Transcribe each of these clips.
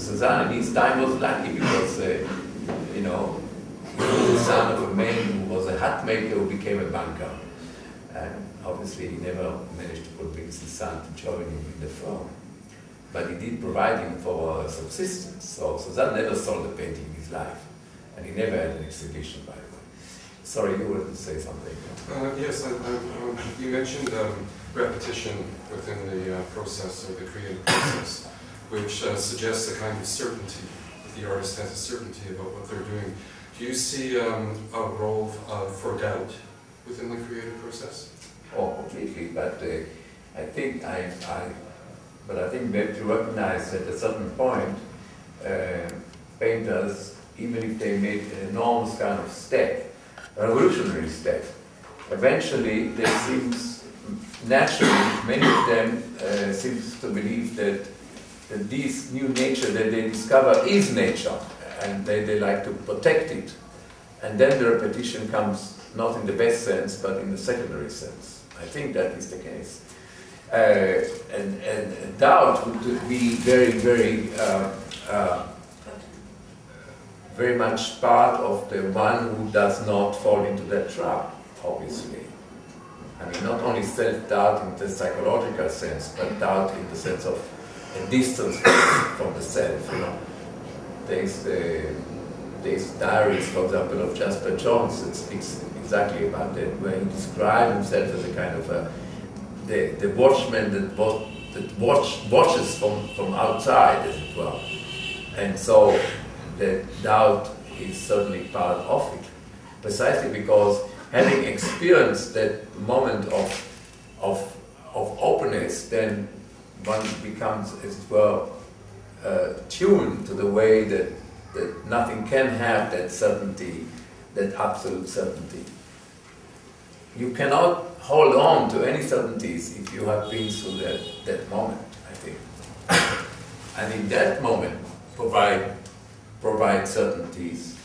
Cézanne in his time was lucky because, you know, he was the son of a man who was a hat maker who became a banker. And obviously he never managed to convince his son to join him in the firm. But he did provide him for subsistence. So Cézanne never sold a painting in his life. And he never had an exhibition, by the way. Sorry, you wanted to say something. Yes, you mentioned repetition within the process, or the creative process, which suggests a kind of certainty. The artist has a certainty about what they're doing. Do you see a role for doubt within the creative process? Oh, completely. But I think we have to recognize that at a certain point, painters, even if they made an enormous kind of step, a revolutionary step, eventually they seems naturally, many of them seems to believe that this new nature that they discover is nature, and they like to protect it. And then the repetition comes not in the best sense, but in the secondary sense. I think that is the case. And doubt would be very, very, very much part of the one who does not fall into that trap, obviously. I mean, not only self-doubt in the psychological sense, but doubt in the sense of a distance from the self, you know. There's diaries, for example, of Jasper Johns that speaks exactly about that, where he described himself as a kind of the watchman that watches from outside, as it were. And so the doubt is certainly part of it, precisely because having experienced that moment of openness, then one becomes, as it were, tuned to the way that nothing can have that certainty, that absolute certainty. You cannot hold on to any certainties if you have been through that moment, I think. And in that moment, provide certainties,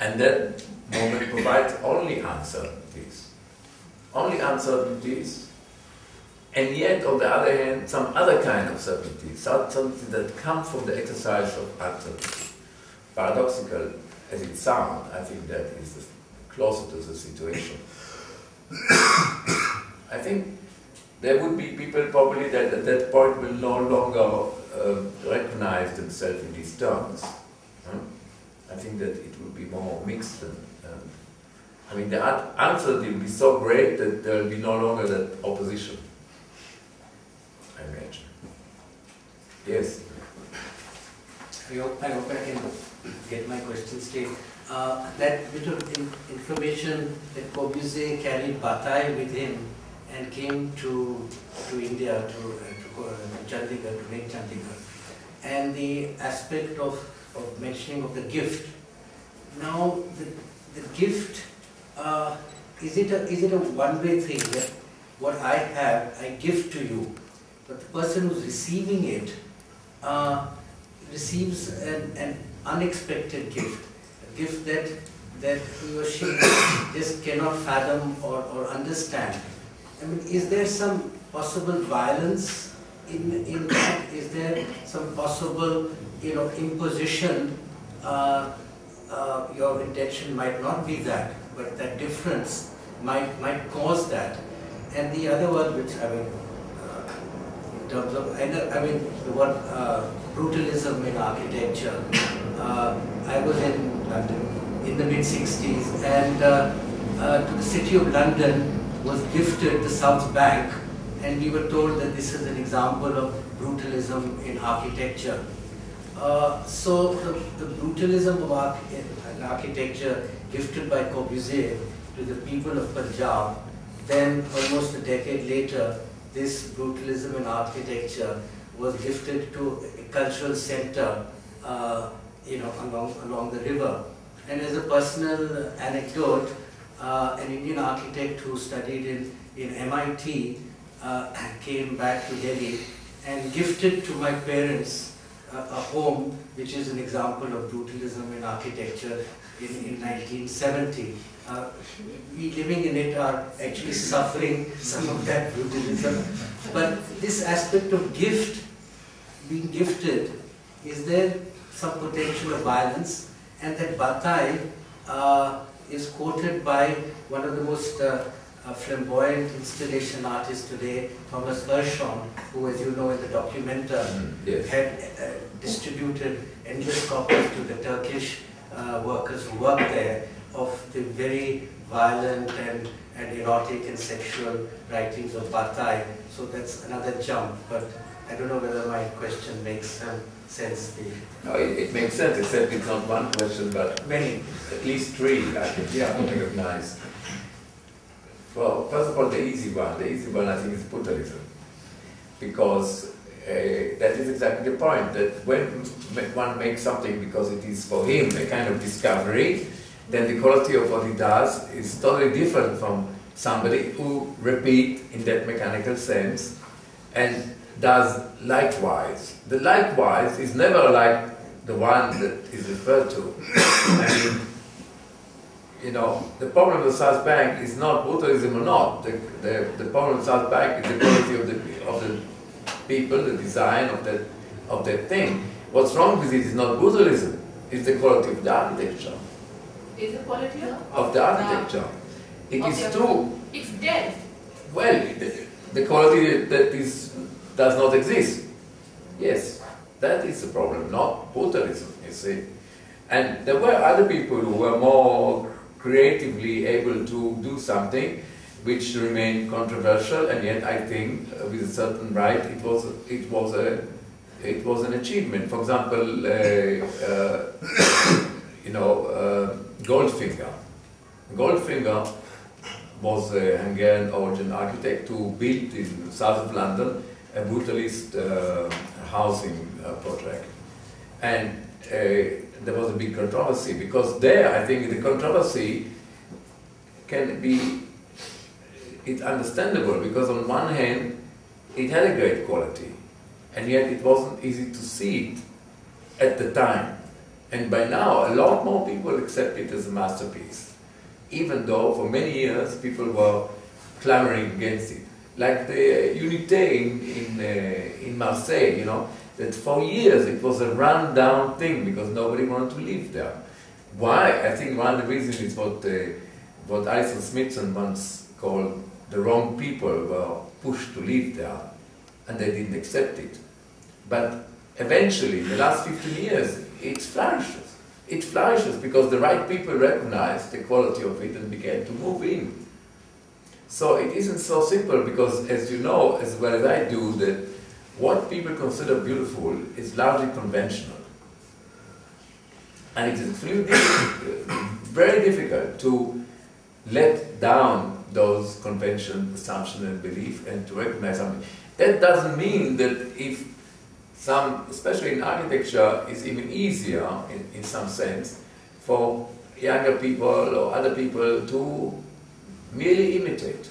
and that moment provides only uncertainties. Only uncertainties, and yet, on the other hand, some other kind of certainties, certainties that come from the exercise of uncertainty. Paradoxical as it sounds, I think that is closer to the situation. I think there would be people probably that at that point will no longer recognize themselves in these terms. I think that it will be more mixed. I mean, the uncertainty will be so great that there will be no longer that opposition, I imagine. Yes? I hope I can get my question straight. That bit of information that Corbusier carried Bataille with him and came to India, to Chandigarh, to make Chandigarh. And the aspect of mentioning of the gift. Now, the gift, is it a one-way thing that what I have, I give to you, but the person who's receiving it receives an unexpected gift, a gift that he or she just cannot fathom or understand. I mean, is there some possible violence in that? Is there some possible, imposition? Your intention might not be that, but that difference might cause that. And the other one, which in terms of, the word brutalism in architecture. I was in London in the mid-60s, and to the City of London was gifted the South Bank, and we were told that this is an example of brutalism in architecture. So the brutalism of in architecture gifted by Corbusier to the people of Punjab, then almost a decade later, this brutalism in architecture was gifted to a cultural center, along the river. And as a personal anecdote, an Indian architect who studied in MIT came back to Delhi and gifted to my parents a home which is an example of brutalism in architecture in 1970. We living in it are actually suffering some of that brutalism. But this aspect of being gifted, is there some potential of violence, and that Bataille is quoted by one of the most flamboyant installation artists today, Thomas Gershon, who, as you know in the documentary, yes, had distributed endless copies to the Turkish workers who worked there of the very violent and erotic and sexual writings of Bataille. So that's another jump, but I don't know whether my question makes sense. No, it makes sense, except it's not one question, but many. At least three I can recognize. Well, first of all, the easy one I think is brutalism. Because that is exactly the point, that when one makes something because it is for him a kind of discovery, then the quality of what he does is totally different from somebody who repeats in that mechanical sense and does likewise. The likewise is never like the one that is referred to. I mean, you know, the problem of the South Bank is not brutalism or not. The problem of South Bank is the quality of the people, the design of that thing. What's wrong with it is not brutalism, it's the quality of the architecture. Is the quality of the architecture. It is too. It's dead. Well, the quality that does not exist. Yes, that is the problem, not brutalism, you see. And there were other people who were more creatively able to do something which remained controversial, and yet I think with a certain right it was an achievement. For example, Goldfinger. Goldfinger was a Hungarian origin architect who built in the south of London a brutalist housing project. And there was a big controversy, because there I think the controversy can be, it's understandable, because on one hand it had a great quality, and yet it wasn't easy to see it at the time. And by now a lot more people accept it as a masterpiece, even though for many years people were clamoring against it. Like the Unité in Marseille, you know, that for years it was a run-down thing because nobody wanted to live there. Why? I think one of the reasons is what Isaac Smithson once called the wrong people were pushed to live there, and they didn't accept it. But eventually, in the last 15 years, it flourishes. It flourishes because the right people recognized the quality of it and began to move in. So it isn't so simple, because as you know as well as I do, that what people consider beautiful is largely conventional. And it is extremely very difficult to let down those conventions, assumptions and belief, and to recognize something. That doesn't mean that if some, especially in architecture, is even easier in some sense for younger people or other people to merely imitate.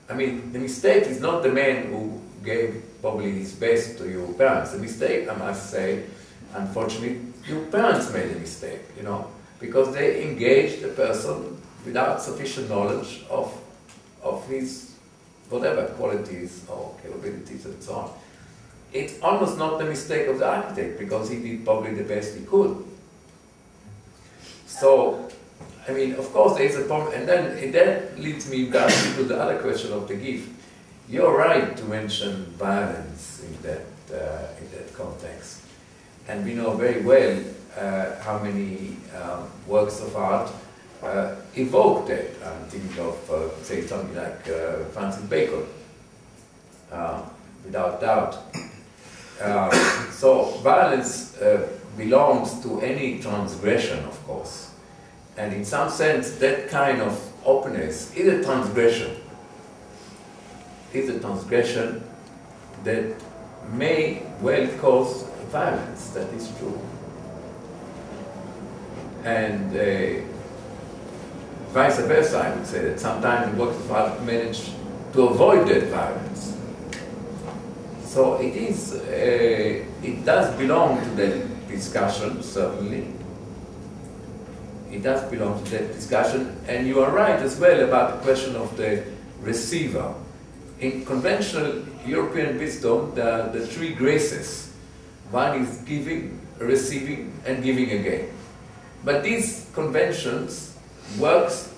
I mean, the mistake is not the man who gave probably his best to your parents. The mistake, I must say, unfortunately, your parents made a mistake, you know, because they engaged a person without sufficient knowledge of his whatever qualities or capabilities and so on. It's almost not the mistake of the architect, because he did probably the best he could. So, I mean, of course there is a problem, and then that leads me back to the other question of the gift. You're right to mention violence in that context. And we know very well how many works of art evoke that. I'm thinking of, say, something like Francis Bacon, without doubt. So violence belongs to any transgression, of course. And in some sense, that kind of openness is a transgression. That may well cause violence, that is true. And vice versa, I would say, that sometimes the works of art manage to avoid that violence. So it is, it does belong to that discussion, certainly. It does belong to that discussion, and you are right as well about the question of the receiver. In conventional European wisdom, the three graces One is giving, receiving, and giving again. But these conventions works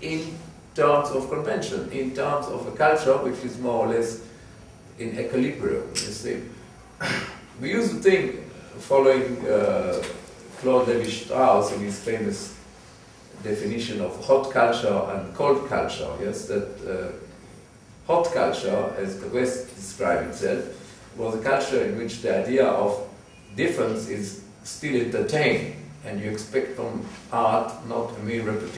in terms of convention, in terms of a culture which is more or less in equilibrium, you see. We used to think, following Claude Lévi-Strauss in his famous definition of hot culture and cold culture, yes, that hot culture, as the West described itself, was a culture in which the idea of difference is still entertained, and you expect from art not a mere repetition